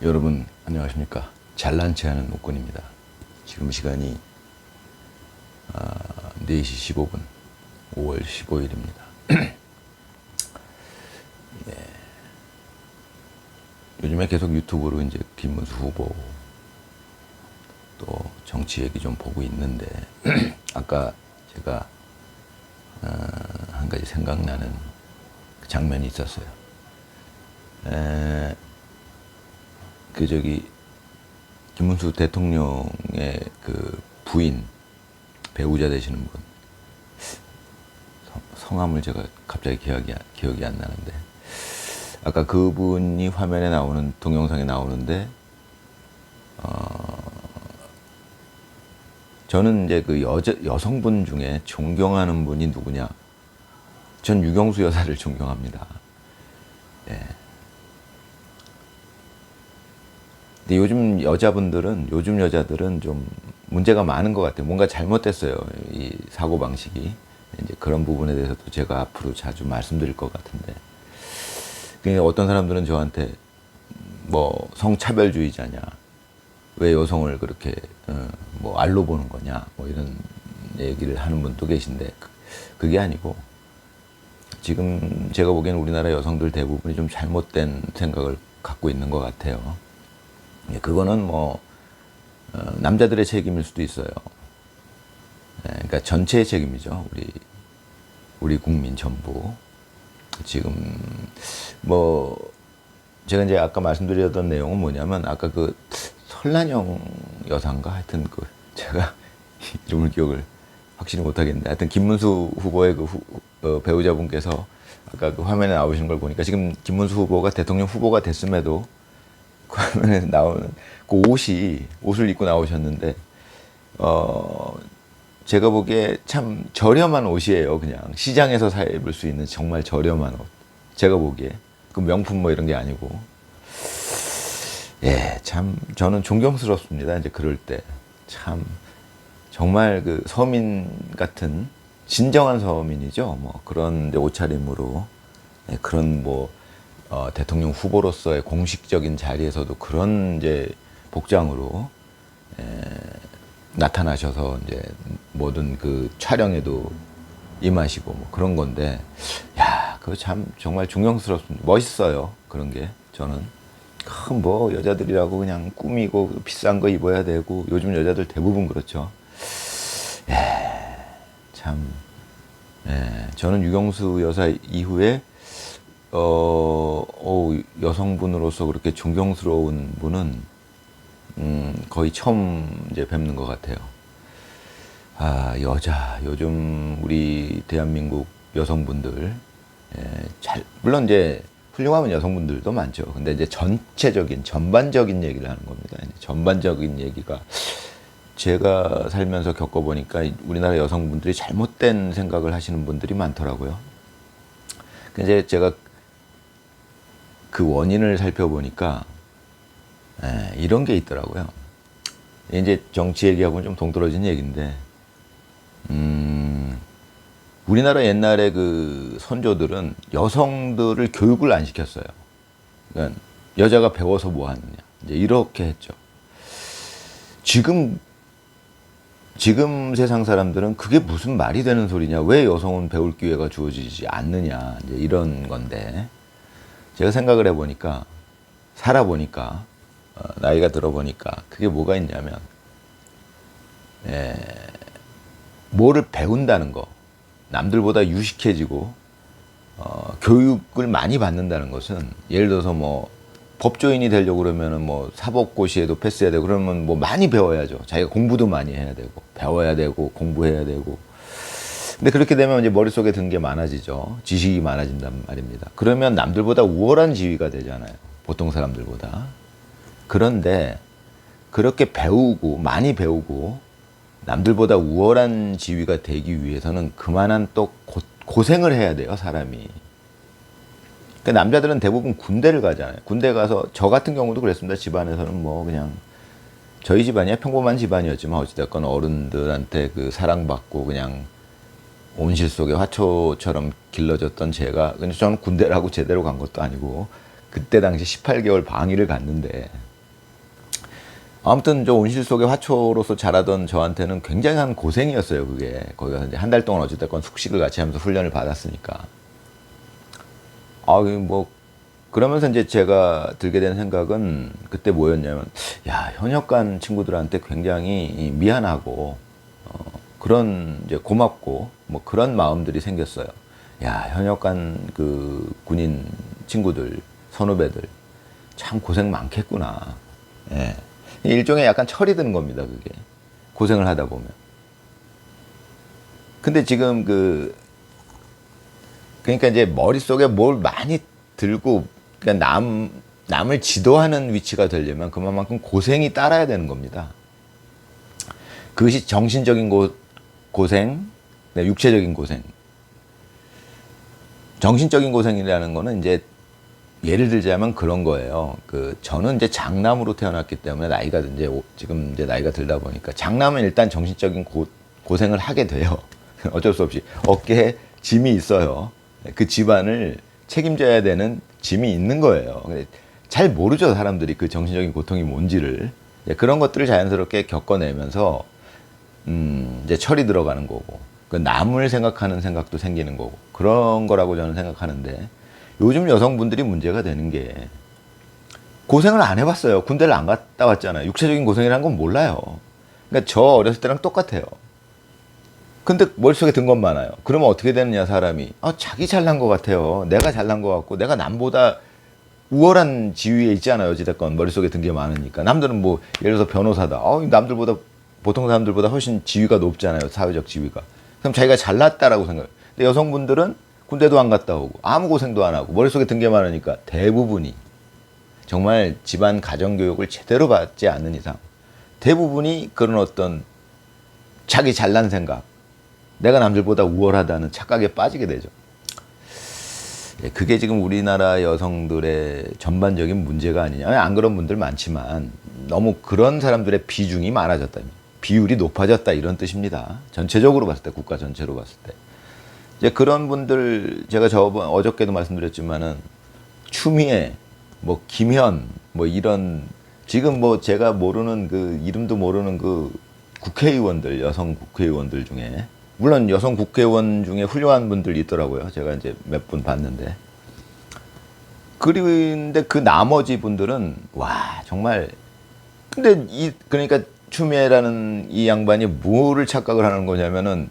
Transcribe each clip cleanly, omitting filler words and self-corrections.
여러분 안녕하십니까. 잘난 체 하는 옥군입니다. 지금 시간이 4시 15분 5월 15일입니다. 요즘에 계속 유튜브로 이제 김문수 후보 또 정치 얘기 좀 보고 있는데 아까 제가 한 가지 생각나는 장면이 있었어요. 김문수 대통령의 그 부인, 배우자 되시는 분, 성함을 제가 갑자기 기억이 안 나는데, 아까 그분이 화면에 나오는, 동영상에 나오는데, 저는 이제 그 여성분 중에 존경하는 분이 누구냐? 전 유경수 여사를 존경합니다. 예. 근데 요즘 여자들은 좀 문제가 많은 것 같아요. 뭔가 잘못됐어요. 이 사고방식이. 이제 그런 부분에 대해서도 제가 앞으로 자주 말씀드릴 것 같은데. 그러니까 어떤 사람들은 저한테 뭐 성차별주의자냐. 왜 여성을 그렇게, 뭐 알로 보는 거냐. 뭐 이런 얘기를 하는 분도 계신데, 그게 아니고, 지금 제가 보기엔 우리나라 여성들 대부분이 좀 잘못된 생각을 갖고 있는 것 같아요. 그거는 뭐 남자들의 책임일 수도 있어요. 그러니까 전체의 책임이죠. 우리 국민 전부. 지금 뭐 제가 이제 아까 말씀드렸던 내용은 뭐냐면 아까 그 설란영 여사인가 하여튼 그 제가 이름을 기억을 확실히 못하겠는데 하여튼 김문수 후보의 그 배우자분께서 아까 그 화면에 나오시는 걸 보니까 지금 김문수 후보가 대통령 후보가 됐음에도 그 화면에 나오는 그 옷을 입고 나오셨는데, 제가 보기에 참 저렴한 옷이에요. 그냥 시장에서 사 입을 수 있는 정말 저렴한 옷. 제가 보기에. 그 명품 뭐 이런 게 아니고. 예, 참 저는 존경스럽습니다. 이제 그럴 때. 참 정말 그 서민 같은 진정한 서민이죠. 뭐 그런 옷차림으로. 예, 그런 뭐 대통령 후보로서의 공식적인 자리에서도 그런 이제 복장으로 나타나셔서 이제 모든 그 촬영에도 임하시고 뭐 그런 건데, 야, 그거 참 정말 존경스럽습니다. 멋있어요. 그런 게 저는. 뭐 여자들이라고 그냥 꾸미고 비싼 거 입어야 되고 요즘 여자들 대부분 그렇죠. 참, 저는 유경수 여사 이후에 여성분으로서 그렇게 존경스러운 분은 거의 처음 이제 뵙는 것 같아요. 요즘 우리 대한민국 여성분들, 물론 이제 훌륭한 여성분들도 많죠. 근데 이제 전반적인 얘기를 하는 겁니다. 전반적인 얘기가 제가 살면서 겪어보니까 우리나라 여성분들이 잘못된 생각을 하시는 분들이 많더라고요. 이제 제가 그 원인을 살펴보니까 이런 게 있더라고요. 이제 정치 얘기하고는 좀 동떨어진 얘기인데, 우리나라 옛날에 그 선조들은 여성들을 교육을 안 시켰어요. 그러니까 여자가 배워서 뭐 하느냐. 이제 이렇게 했죠. 지금 세상 사람들은 그게 무슨 말이 되는 소리냐. 왜 여성은 배울 기회가 주어지지 않느냐. 이제 이런 건데, 제가 생각을 해보니까, 살아보니까, 나이가 들어보니까, 그게 뭐가 있냐면, 뭐를 배운다는 거, 남들보다 유식해지고, 교육을 많이 받는다는 것은, 예를 들어서 뭐, 법조인이 되려고 그러면은 뭐, 사법고시에도 패스해야 되고, 그러면 뭐 많이 배워야죠. 자기가 공부도 많이 해야 되고, 배워야 되고, 공부해야 되고. 근데 그렇게 되면 이제 머릿속에 든 게 많아지죠. 지식이 많아진단 말입니다. 그러면 남들보다 우월한 지위가 되잖아요. 보통 사람들보다. 그런데 그렇게 배우고 많이 배우고 남들보다 우월한 지위가 되기 위해서는 그만한 또 고생을 해야 돼요, 사람이. 그러니까 남자들은 대부분 군대를 가잖아요. 군대 가서 저 같은 경우도 그랬습니다. 집안에서는 뭐 그냥 저희 집안이야 평범한 집안이었지만 어찌됐건 어른들한테 그 사랑받고 그냥 온실 속의 화초처럼 길러졌던 제가, 근데 저는 군대라고 제대로 간 것도 아니고 그때 당시 18개월 방위를 갔는데 아무튼 저 온실 속의 화초로서 자라던 저한테는 굉장한 고생이었어요. 그게 거기 가서 이제 한 달 동안 어찌됐건 숙식을 같이 하면서 훈련을 받았으니까. 뭐 그러면서 이제 제가 들게 된 생각은 그때 뭐였냐면, 야, 현역관 친구들한테 굉장히 미안하고 그런 이제 고맙고 뭐 그런 마음들이 생겼어요. 야, 현역관 그 군인 친구들, 선후배들 참 고생 많겠구나. 예. 일종의 약간 철이 드는 겁니다, 그게. 고생을 하다 보면. 근데 지금 그러니까 이제 머릿속에 뭘 많이 들고, 그러니까 남을 지도하는 위치가 되려면 그만큼 고생이 따라야 되는 겁니다. 그것이 정신적인 고생, 육체적인 고생. 정신적인 고생이라는 거는 이제 예를 들자면 그런 거예요. 저는 이제 장남으로 태어났기 때문에 나이가 이제 지금 이제 나이가 들다 보니까 장남은 일단 정신적인 고생을 하게 돼요. 어쩔 수 없이 어깨에 짐이 있어요. 그 집안을 책임져야 되는 짐이 있는 거예요. 잘 모르죠, 사람들이 그 정신적인 고통이 뭔지를. 그런 것들을 자연스럽게 겪어내면서 이제 철이 들어가는 거고, 남을 생각하는 생각도 생기는 거고, 그런 거라고 저는 생각하는데, 요즘 여성분들이 문제가 되는 게 고생을 안 해봤어요. 군대를 안 갔다 왔잖아요. 육체적인 고생이라는 건 몰라요. 그러니까 저 어렸을 때랑 똑같아요. 근데 머릿속에 든 건 많아요. 그러면 어떻게 되느냐, 사람이. 자기 잘난 것 같아요. 내가 잘난 것 같고, 내가 남보다 우월한 지위에 있지 않아요. 어찌됐건 머릿속에 든 게 많으니까. 남들은 뭐 예를 들어서 변호사다. 남들보다, 보통 사람들보다 훨씬 지위가 높잖아요. 사회적 지위가. 그럼 자기가 잘났다라고 생각해요. 근데 여성분들은 군대도 안 갔다 오고 아무 고생도 안 하고 머릿속에 든 게 많으니까 대부분이, 정말 집안 가정교육을 제대로 받지 않는 이상 대부분이 그런 어떤 자기 잘난 생각, 내가 남들보다 우월하다는 착각에 빠지게 되죠. 그게 지금 우리나라 여성들의 전반적인 문제가 아니냐. 안 그런 분들 많지만 너무 그런 사람들의 비중이 많아졌다, 비율이 높아졌다, 이런 뜻입니다. 전체적으로 봤을 때, 국가 전체로 봤을 때. 이제 그런 분들, 제가 어저께도 말씀드렸지만은 추미애, 뭐 김현, 뭐 이런, 지금 뭐 제가 모르는 이름도 모르는 국회의원들, 여성 국회의원들 중에, 물론 여성 국회의원 중에 훌륭한 분들이 있더라고요. 제가 이제 몇 분 봤는데. 그런데 그 나머지 분들은, 와, 정말. 근데 그러니까 추미애라는 이 양반이 뭐를 착각을 하는 거냐면은,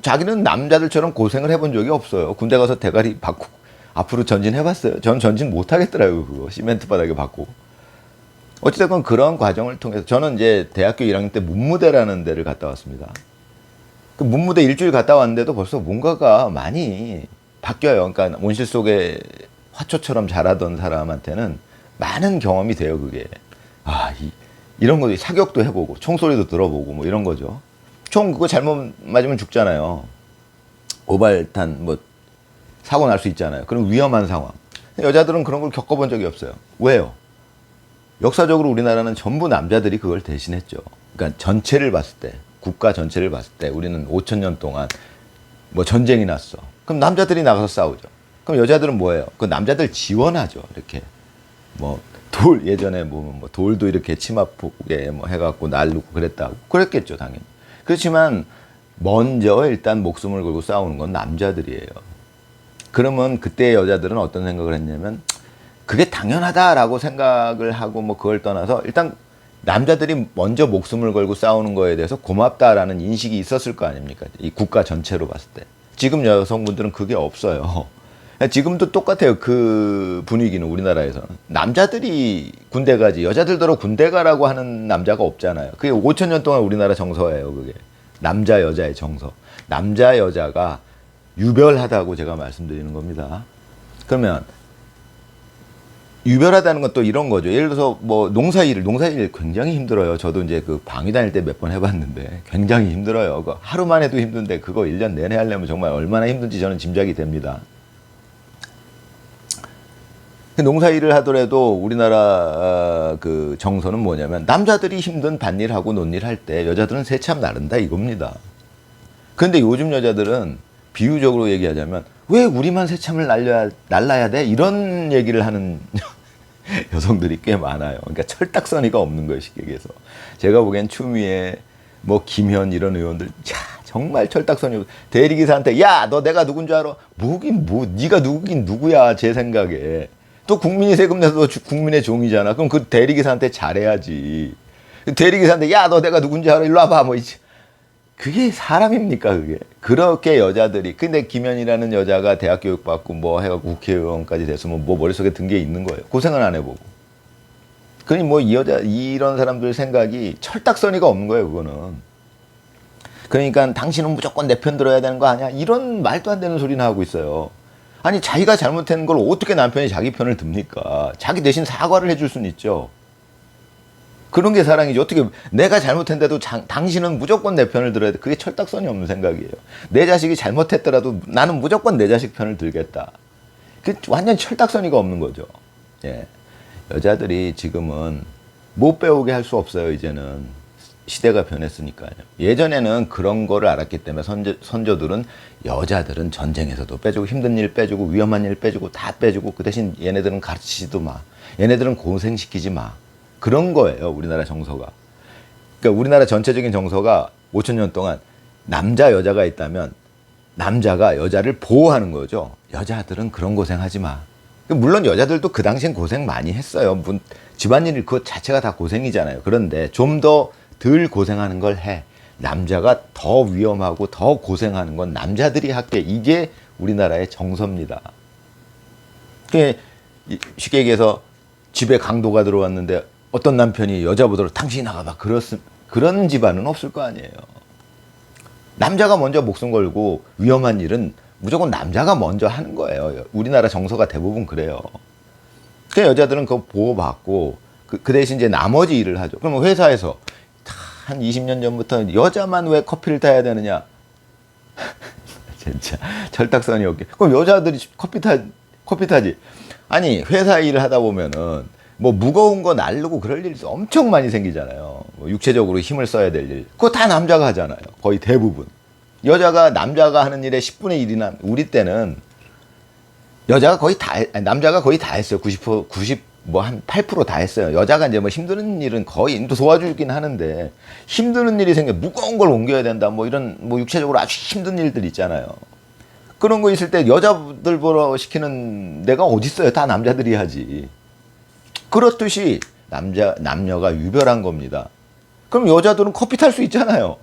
자기는 남자들처럼 고생을 해본 적이 없어요. 군대 가서 대가리 받고 앞으로 전진해봤어요. 전 전진 못하겠더라고요, 그거. 시멘트 바닥에 받고. 어찌됐건 그런 과정을 통해서, 저는 이제 대학교 1학년 때 문무대라는 데를 갔다 왔습니다. 그 문무대 일주일 갔다 왔는데도 벌써 뭔가가 많이 바뀌어요. 그러니까 온실 속에 화초처럼 자라던 사람한테는 많은 경험이 돼요, 그게. 이런 거 사격도 해보고 총소리도 들어보고 뭐 이런 거죠. 총 그거 잘못 맞으면 죽잖아요. 오발탄 뭐 사고 날 수 있잖아요. 그런 위험한 상황. 여자들은 그런 걸 겪어본 적이 없어요. 왜요? 역사적으로 우리나라는 전부 남자들이 그걸 대신했죠. 그러니까 전체를 봤을 때, 국가 전체를 봤을 때 우리는 5,000년 동안 뭐 전쟁이 났어. 그럼 남자들이 나가서 싸우죠. 그럼 여자들은 뭐예요? 그 남자들 지원하죠. 이렇게 뭐 예전에 뭐 돌도 이렇게 치마폭에 뭐 해갖고 날르고 그랬다고. 그랬겠죠, 당연히. 그렇지만 먼저 일단 목숨을 걸고 싸우는 건 남자들이에요. 그러면 그때 여자들은 어떤 생각을 했냐면, 그게 당연하다라고 생각을 하고 뭐 그걸 떠나서 일단 남자들이 먼저 목숨을 걸고 싸우는 거에 대해서 고맙다라는 인식이 있었을 거 아닙니까? 이 국가 전체로 봤을 때. 지금 여성분들은 그게 없어요. 지금도 똑같아요. 그 분위기는 우리나라에서는. 남자들이 군대 가지, 여자들더러 군대 가라고 하는 남자가 없잖아요. 그게 5,000년 동안 우리나라 정서예요, 그게. 남자, 여자의 정서. 남자, 여자가 유별하다고 제가 말씀드리는 겁니다. 그러면, 유별하다는 건 또 이런 거죠. 예를 들어서 뭐 농사일 굉장히 힘들어요. 저도 이제 방위 다닐 때 몇 번 해봤는데 굉장히 힘들어요. 하루만 해도 힘든데 그거 1년 내내 하려면 정말 얼마나 힘든지 저는 짐작이 됩니다. 농사일을 하더라도 우리나라 그 정서는 뭐냐면, 남자들이 힘든 밭일하고 논일 할 때 여자들은 새참 나른다, 이겁니다. 그런데 요즘 여자들은 비유적으로 얘기하자면, 왜 우리만 새참을 날라야 돼? 이런 얘기를 하는 여성들이 꽤 많아요. 그러니까 철딱서니가 없는 거예요, 쉽게 얘기해서. 제가 보기엔 추미애, 뭐 김현 이런 의원들 정말 철딱서니 없. 대리기사한테 야, 너 내가 누군 줄 알아? 뭐긴 뭐, 네가 누구긴 누구야, 제 생각에. 또 국민이 세금 내서 국민의 종이잖아. 그럼 그 대리기사한테 잘해야지. 대리기사한테 야, 너 내가 누군지 알아? 일로 와봐. 뭐 그게 사람입니까, 그게? 그렇게 여자들이. 근데 김현이라는 여자가 대학 교육 받고 뭐 해갖고 국회의원까지 됐으면 뭐 머릿속에 든 게 있는 거예요. 고생은 안 해보고. 그니 뭐 이 여자, 이런 사람들 생각이 철딱서니가 없는 거예요, 그거는. 그러니까 당신은 무조건 내 편 들어야 되는 거 아니야? 이런 말도 안 되는 소리나 하고 있어요. 아니, 자기가 잘못한 걸 어떻게 남편이 자기 편을 듭니까? 자기 대신 사과를 해줄 수는 있죠. 그런 게 사랑이죠. 어떻게 내가 잘못했는데도 당신은 무조건 내 편을 들어야 돼. 그게 철딱서니 없는 생각이에요. 내 자식이 잘못했더라도 나는 무조건 내 자식 편을 들겠다. 그 완전 철딱서니가 없는 거죠. 예. 여자들이 지금은 못 배우게 할 수 없어요. 이제는 시대가 변했으니까요. 예전에는 그런 거를 알았기 때문에 선조들은 여자들은 전쟁에서도 빼주고 힘든 일 빼주고 위험한 일 빼주고 다 빼주고 그 대신 얘네들은 가르치지도 마. 얘네들은 고생시키지 마. 그런 거예요, 우리나라 정서가. 그러니까 우리나라 전체적인 정서가 5천 년 동안 남자, 여자가 있다면 남자가 여자를 보호하는 거죠. 여자들은 그런 고생하지 마. 물론 여자들도 그 당시엔 고생 많이 했어요. 집안일 그것 자체가 다 고생이잖아요. 그런데 좀 더 덜 고생하는 걸 해. 남자가 더 위험하고 더 고생하는 건 남자들이 할게. 이게 우리나라의 정서입니다. 쉽게 얘기해서 집에 강도가 들어왔는데 어떤 남편이 여자 보더라도 당신이 나가봐. 그런 집안은 없을 거 아니에요. 남자가 먼저 목숨 걸고 위험한 일은 무조건 남자가 먼저 하는 거예요. 우리나라 정서가 대부분 그래요. 그러니까 여자들은 그거 보호받고 그 대신 이제 나머지 일을 하죠. 그러면 회사에서 한 20년 전부터 여자만 왜 커피를 타야 되느냐? 진짜 철딱서니 없게. 그럼 여자들이 커피 타지. 아니, 회사 일을 하다 보면은 뭐 무거운 거 나르고 그럴 일이 엄청 많이 생기잖아요. 뭐 육체적으로 힘을 써야 될 일. 그거 다 남자가 하잖아요. 거의 대부분. 남자가 하는 일의 10분의 1이나, 우리 때는 남자가 거의 다 했어요. 90, 한 8% 다 했어요. 여자가 이제 뭐 힘드는 일은 거의 또 도와주긴 하는데, 힘드는 일이 무거운 걸 옮겨야 된다. 뭐 이런, 뭐 육체적으로 아주 힘든 일들 있잖아요. 그런 거 있을 때 여자들 보러 시키는 데가 어딨어요. 다 남자들이 하지. 그렇듯이 남녀가 유별한 겁니다. 그럼 여자들은 커피 탈 수 있잖아요.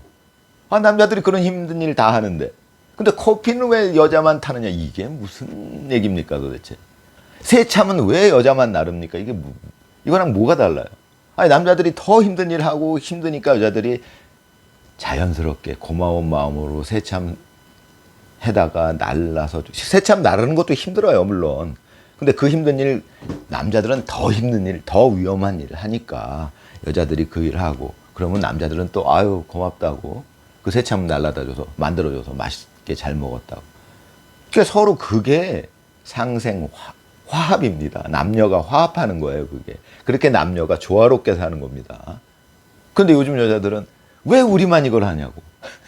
남자들이 그런 힘든 일 다 하는데. 근데 커피는 왜 여자만 타느냐? 이게 무슨 얘기입니까, 도대체? 세참은 왜 여자만 나릅니까? 이거랑 뭐가 달라요? 아니, 남자들이 더 힘든 일 하고 힘드니까 여자들이 자연스럽게 고마운 마음으로 세참 해다가 날라서, 세참 나르는 것도 힘들어요, 물론. 근데 그 힘든 일, 남자들은 더 힘든 일, 더 위험한 일을 하니까 여자들이 그 일을 하고, 그러면 남자들은 또 아유 고맙다고 그 세참 날라다줘서 만들어줘서 맛있게 잘 먹었다고. 그러니까 서로 그게 화합입니다. 남녀가 화합하는 거예요, 그게. 그렇게 남녀가 조화롭게 사는 겁니다. 근데 요즘 여자들은 왜 우리만 이걸 하냐고.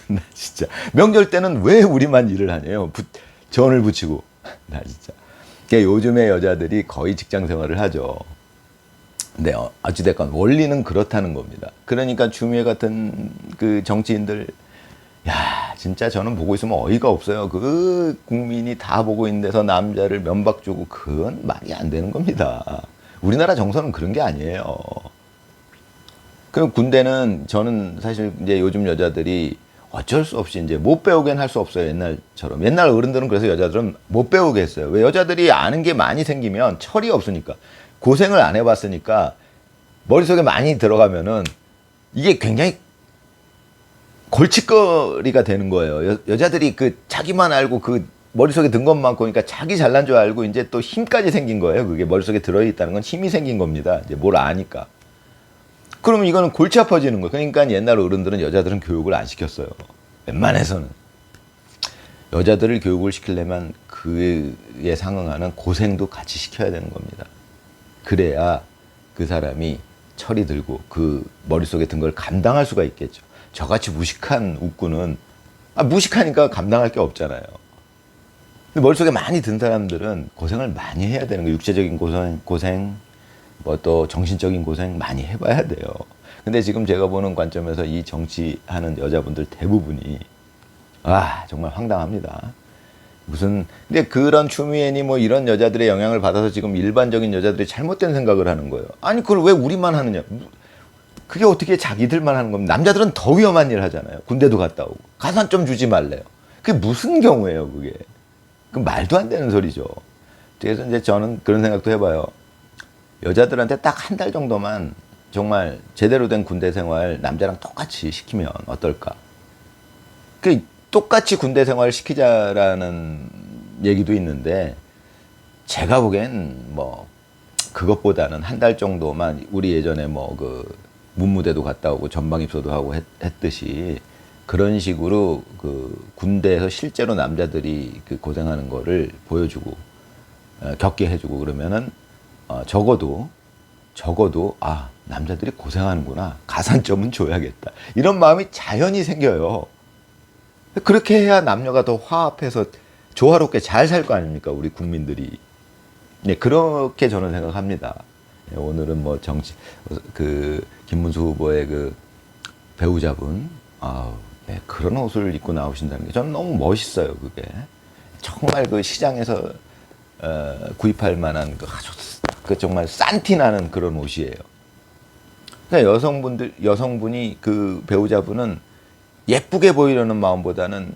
나 진짜 명절 때는 왜 우리만 일을 하냐요. 전을 붙이고. 나 진짜. 그러니까 요즘의 여자들이 거의 직장 생활을 하죠. 근데 어찌됐건 원리는 그렇다는 겁니다. 그러니까 추미애 같은 그 정치인들, 야, 진짜 저는 보고 있으면 어이가 없어요. 그 국민이 다 보고 있는 데서 남자를 면박 주고, 그건 말이 안 되는 겁니다. 우리나라 정서는 그런 게 아니에요. 그 군대는 저는 사실 이제 요즘 여자들이 어쩔 수 없이 이제 못 배우긴 할 수 없어요. 옛날처럼. 옛날 어른들은 그래서 여자들은 못 배우게 했어요. 왜? 여자들이 아는 게 많이 생기면 철이 없으니까. 고생을 안 해봤으니까 머릿속에 많이 들어가면은 이게 굉장히 골칫거리가 되는 거예요. 여자들이 자기만 알고 머릿속에 든 것만 보니까 자기 잘난 줄 알고 이제 또 힘까지 생긴 거예요. 그게 머릿속에 들어있다는 건 힘이 생긴 겁니다. 이제 뭘 아니까. 그러면 이거는 골치 아파지는 거예요. 그러니까 옛날 어른들은 여자들은 교육을 안 시켰어요. 웬만해서는. 여자들을 교육을 시키려면 그에 상응하는 고생도 같이 시켜야 되는 겁니다. 그래야 그 사람이 철이 들고 그 머릿속에 든 걸 감당할 수가 있겠죠. 저같이 무식한 웃구는 무식하니까 감당할 게 없잖아요. 근데 머릿속에 많이 든 사람들은 고생을 많이 해야 되는 거예요. 육체적인 고생, 뭐 또 정신적인 고생 많이 해봐야 돼요. 근데 지금 제가 보는 관점에서 이 정치하는 여자분들 대부분이 정말 황당합니다. 근데 그런 추미애니 뭐 이런 여자들의 영향을 받아서 지금 일반적인 여자들이 잘못된 생각을 하는 거예요. 아니, 그걸 왜 우리만 하느냐. 그게 어떻게 자기들만 하는 겁니까? 남자들은 더 위험한 일 하잖아요. 군대도 갔다 오고. 가산 좀 주지 말래요. 그게 무슨 경우예요, 그게. 그 말도 안 되는 소리죠. 그래서 이제 저는 그런 생각도 해봐요. 여자들한테 딱 한 달 정도만 정말 제대로 된 군대 생활 남자랑 똑같이 시키면 어떨까? 그 똑같이 군대 생활 시키자라는 얘기도 있는데 제가 보기엔 뭐 그것보다는 한 달 정도만 우리 예전에 뭐 그 문무대도 갔다 오고 전방 입소도 하고 했듯이 그런 식으로 그 군대에서 실제로 남자들이 그 고생하는 거를 보여주고 겪게 해주고 그러면은 적어도 남자들이 고생하는구나, 가산점은 줘야겠다, 이런 마음이 자연히 생겨요. 그렇게 해야 남녀가 더 화합해서 조화롭게 잘 살 거 아닙니까, 우리 국민들이. 네, 그렇게 저는 생각합니다. 네, 오늘은 뭐 김문수 후보의 그 배우자분, 네, 그런 옷을 입고 나오신다는 게 저는 너무 멋있어요. 그게 정말 그 시장에서 구입할 만한 그 정말 싼티 나는 그런 옷이에요. 그러니까 여성분이 그 배우자분은 예쁘게 보이려는 마음보다는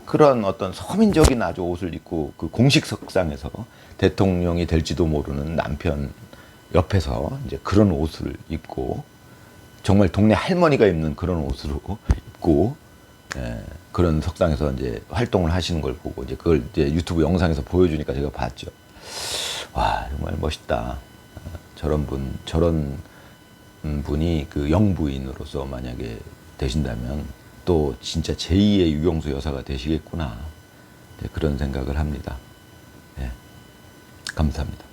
그런 어떤 서민적인 아주 옷을 입고 그 공식 석상에서 대통령이 될지도 모르는 남편 옆에서 이제 그런 옷을 입고 정말 동네 할머니가 입는 그런 옷으로 입고 그런 석상에서 이제 활동을 하시는 걸 보고 이제 그걸 이제 유튜브 영상에서 보여주니까 제가 봤죠. 와, 정말 멋있다. 저런 분이 그 영부인으로서 만약에 되신다면 또 진짜 제2의 유경수 여사가 되시겠구나. 네, 그런 생각을 합니다. 네, 감사합니다.